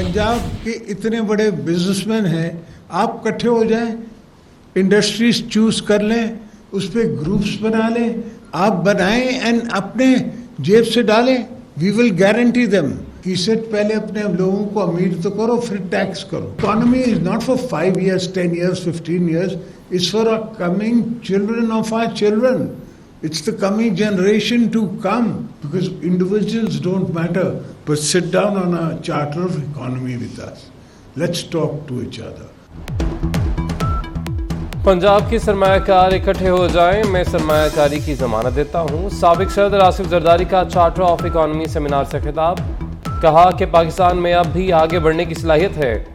पंजाब के इतने बड़े बिजनेसमैन हैं, आप इकट्ठे हो जाएं, इंडस्ट्रीज चूज कर लें, उस पर ग्रुप्स बना लें, आप बनाएं एंड अपने जेब से डालें, we will guarantee them. He said पहले अपने लोगों को अमीर तो करो, फिर टैक्स करो। Economy is not for 5 years, 10 years, 15 years. It's for our coming children of our children. It's the coming generation to come, because individuals don't matter, but sit down on a charter of economy with us. Let's talk to each other. Punjab की सरमायाकार इकट्ठे हो जाएं, मैं सरमायाकारी की जमानत देता हूँ। साबिक सदर आसिफ जरदारी का चार्टर ऑफ इकॉनमी सेमिनार से खिताब। कहा कि पाकिस्तान में अब भी आगे बढ़ने की सलाहियत है।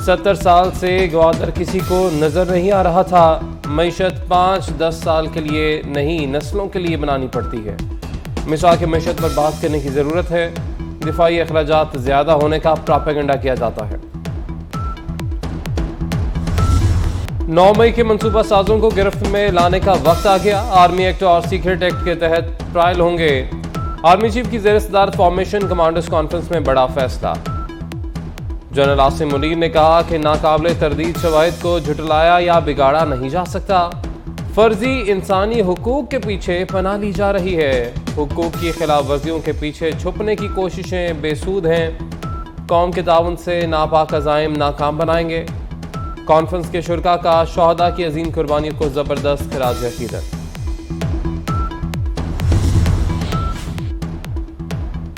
70 साल से ग्वादर किसी को नजर नहीं आ रहा था। मईशत 5-10 साल के लिए नहीं, नस्लों के लिए बनानी पड़ती है। मिसाक मईशत पर बात करने की ज़रूरत है। दिफाई अखराजात ज़्यादा होने का प्रोपेगेंडा किया जाता है। 9 मई के मनसूबा साजों को गिरफ्त में लाने का वक्त आ गया। आर्मी एक्ट और सीक्रेट एक्ट के तहत ट्रायल होंगे। आर्मी चीफ की ज़ेर सदारत फॉर्मेशन कमांडर्स कॉन्फ्रेंस में बड़ा फैसला। जनरल आसिम मुनीर ने कहा कि नाकाबिले तरदीद शवाहिद को झुटलाया या बिगाड़ा नहीं जा सकता। फर्जी इंसानी हुकूक के पीछे पनाह ली जा रही है। हुकूक की खिलाफ वर्जियों के पीछे छुपने की कोशिशें बेसूद हैं। कौम के ताउन से नापाक अज़ाइम नाकाम बनाएंगे। कॉन्फ्रेंस के शुरका का शहदा की अजीम कुर्बानियों को ज़बरदस्त खिराज अकीदत।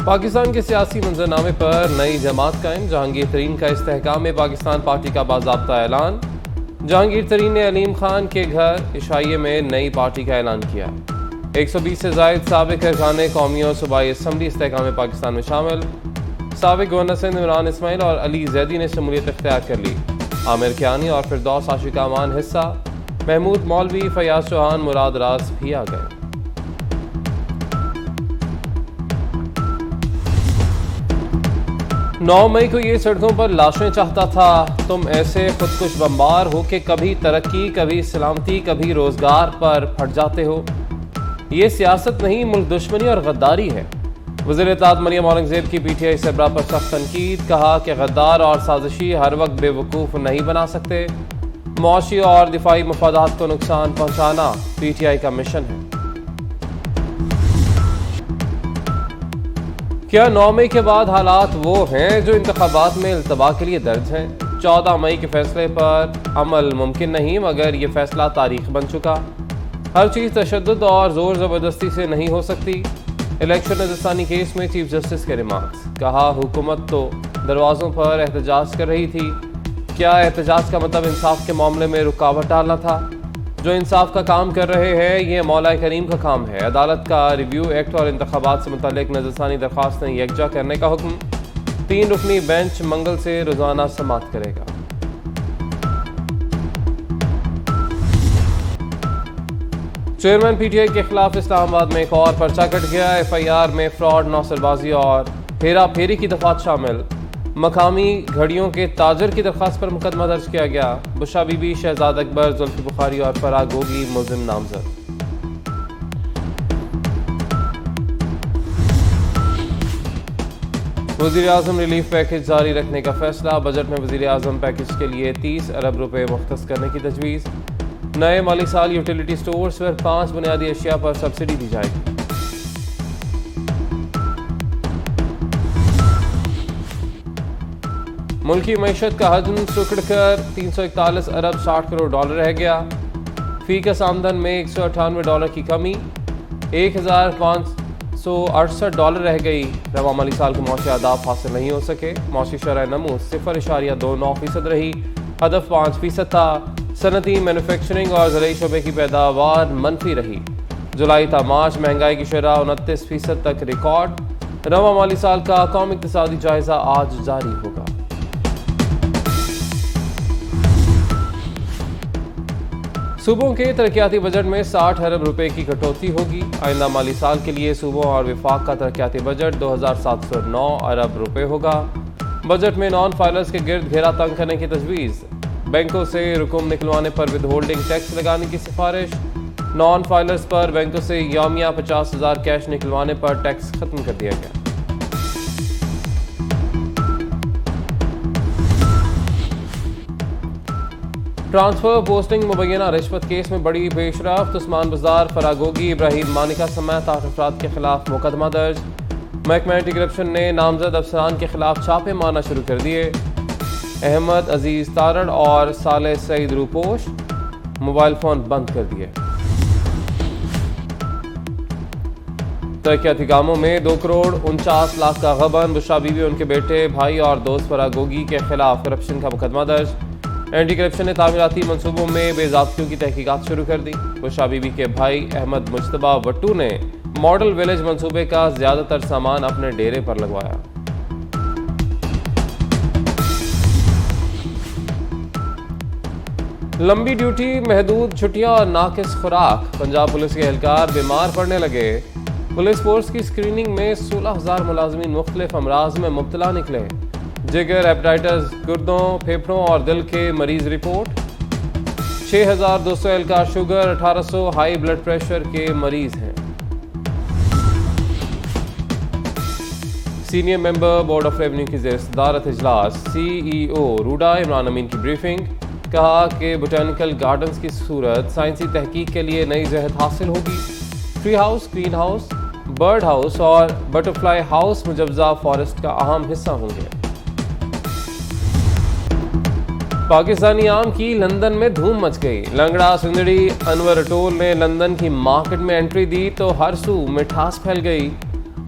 पाकिस्तान के सियासी मंजरनामे पर नई जमात कायम। जहांगीर तरीन का इस्तेहकाम पाकिस्तान पार्टी का बाज़ाब्ता ऐलान। जहांगीर तरीन ने अलीम खान के घर इशाइये में नई पार्टी का ऐलान किया। 120 से ज़ायद साबिक अरकान कौमी और सूबाई असम्बली इस्तेहकाम पाकिस्तान में शामिल। साबिक गवर्नर सिंध इमरान इस्माइल और अली जैदी ने शमूलियत इख्तियार कर ली। आमिर कियानी और फिरदौस आशिका अमान हिस्सा। महमूद मौलवी, फयाज चौहान, मुराद राज भी आ गए। 9 मई को ये सड़कों पर लाशें चाहता था। तुम ऐसे खुदकुश बम्बार हो कि कभी तरक्की, कभी सलामती, कभी रोजगार पर फट जाते हो। ये सियासत नहीं, मुल्क दुश्मनी और गद्दारी है। वज़ीर इत्तेहाद मरियम औरंगज़ेब की पीटीआई सरबराह पर सख्त तनकीद। कहा कि गद्दार और साजिशी हर वक्त बेवकूफ़ नहीं बना सकते। मुआशी और दिफाई मफादात को नुकसान पहुँचाना पीटीआई का मिशन है। क्या 9 मई के बाद हालात वो हैं जो इंतखाबात में इल्तबा के लिए दर्ज हैं? 14 मई के फैसले पर अमल मुमकिन नहीं, मगर ये फैसला तारीख बन चुका। हर चीज़ तशद्दुद और ज़ोर ज़बरदस्ती से नहीं हो सकती। इलेक्शन नज़रसानी केस में चीफ जस्टिस के रिमार्क्स। कहा हुकूमत तो दरवाज़ों पर एहतजाज कर रही थी। क्या एहतजाज का मतलब इंसाफ के मामले में रुकावट डालना था? जो इंसाफ का काम कर रहे हैं ये मौला करीम का काम है। अदालत का रिव्यू एक्ट और इंतखाबात से मुतालिक नज़रसानी दरख्वास्तें यकजा करने का हुक्म। 3 रुकनी बेंच मंगल से रोजाना समाअत करेगा। चेयरमैन पीटीआई के खिलाफ इस्लामाबाद में एक और पर्चा कट गया। एफआईआर में फ्रॉड, नौसरबाजी और हेरा फेरी की दफात शामिल। मकामी घड़ियों के ताजर की दरख्वास्त पर मुकदमा दर्ज किया गया। बुशा बीबी, शहजाद अकबर, जुल्फी बुखारी और फराह गोगी मुलजिम नामजद। वज़ीर आज़म रिलीफ पैकेज जारी रखने का फैसला। बजट में वज़ीर आज़म पैकेज के लिए 30 अरब रुपए मुख्तस करने की तजवीज़। नए माली साल यूटिलिटी स्टोर्स पर 5 बुनियादी अशिया पर सब्सिडी दी जाएगी। मुल्की मईशत का हजम सुकड़कर 341 अरब 60 करोड़ डॉलर रह गया। फी कस आमदन में $198 की कमी, 1568 डॉलर रह गई। रवा माली साल के मौशी अहदाफ हासिल नहीं हो सके। मौशी शरह नमू 0.29% रही, हदफ 5% था। सनती, मैन्युफैक्चरिंग और ज़राई शोबे की पैदावार मनफी रही। जुलाई था मार्च महंगाई की शरह 29% तक रिकॉर्ड। रवा माली साल का कौमी इक़्तिसादी जायज़ा आज जारी होगा। सूबों के तरक्याती बजट में 60 अरब रुपए की कटौती होगी। आइंदा माली साल के लिए सूबों और विफाक का तरक्याती बजट 2709 अरब रुपए होगा। बजट में नॉन फाइलर्स के गिर्द घेरा तंग करने की तजवीज़। बैंकों से रकूम निकलवाने पर विदहोल्डिंग टैक्स लगाने की सिफारिश। नॉन फाइलर्स पर बैंकों से यौमिया 50,000 कैश निकलवाने पर टैक्स खत्म कर दिया गया। ट्रांसफर पोस्टिंग मुबैना रिश्वत केस में बड़ी पेशरफ्त। उस्मान बाजार, फरागोगी, इब्राहिम मानिका समेत 8 अफराद के खिलाफ मुकदमा दर्ज। महकमा एंटी करप्शन ने नामजद अफसरान के खिलाफ छापे मारना शुरू कर दिए। अहमद अजीज तारड़ और साले सईद रूपोश मोबाइल फ़ोन बंद कर दिए। तरक्याती कामों में 2,49,00,000 का गबन। बुशरा बीबी, उनके बेटे, भाई और दोस्त फरागोगी के खिलाफ करप्शन का मुकदमा दर्ज। एंटी करप्शन ने तामीराती मंसूबों में बेज़ाब्तियों की तहकीकात शुरू कर दी। बुशरा बीबी के भाई अहमद मुश्तबा वट्टू ने मॉडल विलेज मंसूबे का ज़्यादातर सामान अपने डेरे पर लगवाया। लंबी ड्यूटी, महदूद छुट्टियां और नाकिस खुराक। पंजाब पुलिस के एहलकार बीमार पड़ने लगे। पुलिस फोर्स की स्क्रीनिंग में 16,000 मुलाजमीन मुख्तलिफ अमराज में मुब्तला निकले। जिगर, हेपेटाइटिस, गुर्दों, फेफड़ों और दिल के मरीज रिपोर्ट। 6,200 एहलकार शुगर, 1,800 हाई ब्लड प्रेशर के मरीज हैं। Senior member board of revenue की सदारत इजलास। CEO रूडा इमरान अमीन की ब्रीफिंग। कहा कि बोटेनिकल गार्डन्स की सूरत साइंसी तहकीक के लिए नई जहत हासिल होगी। Tree house, green house, bird house और बटरफ्लाई हाउस मुजवजा फॉरेस्ट का अहम हिस्सा होंगे। पाकिस्तानी आम की लंदन में धूम मच गई। लंगड़ा सुंदड़ी अनवर अटोल ने लंदन की मार्केट में एंट्री दी तो हर सू मिठास फैल गई।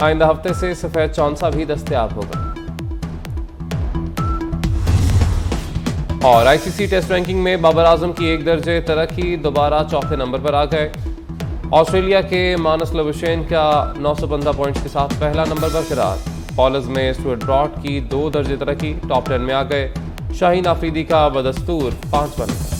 आइंदा हफ्ते से सफेद चौंसा भी दस्तयाब होगा। और ICC टेस्ट रैंकिंग में बाबर आजम की 1 दर्जे तरक्की, दोबारा चौथे नंबर पर आ गए। ऑस्ट्रेलिया के मानस लबुशेन का 915 पॉइंट्स के साथ पहला नंबर बरकरार। बॉलर्स में स्टुअर्ट ब्रॉड की 2 दर्जे तरक्की, टॉप 10 में आ गए। शाहीन आफरीदी का बदस्तूर 5वां नंबर।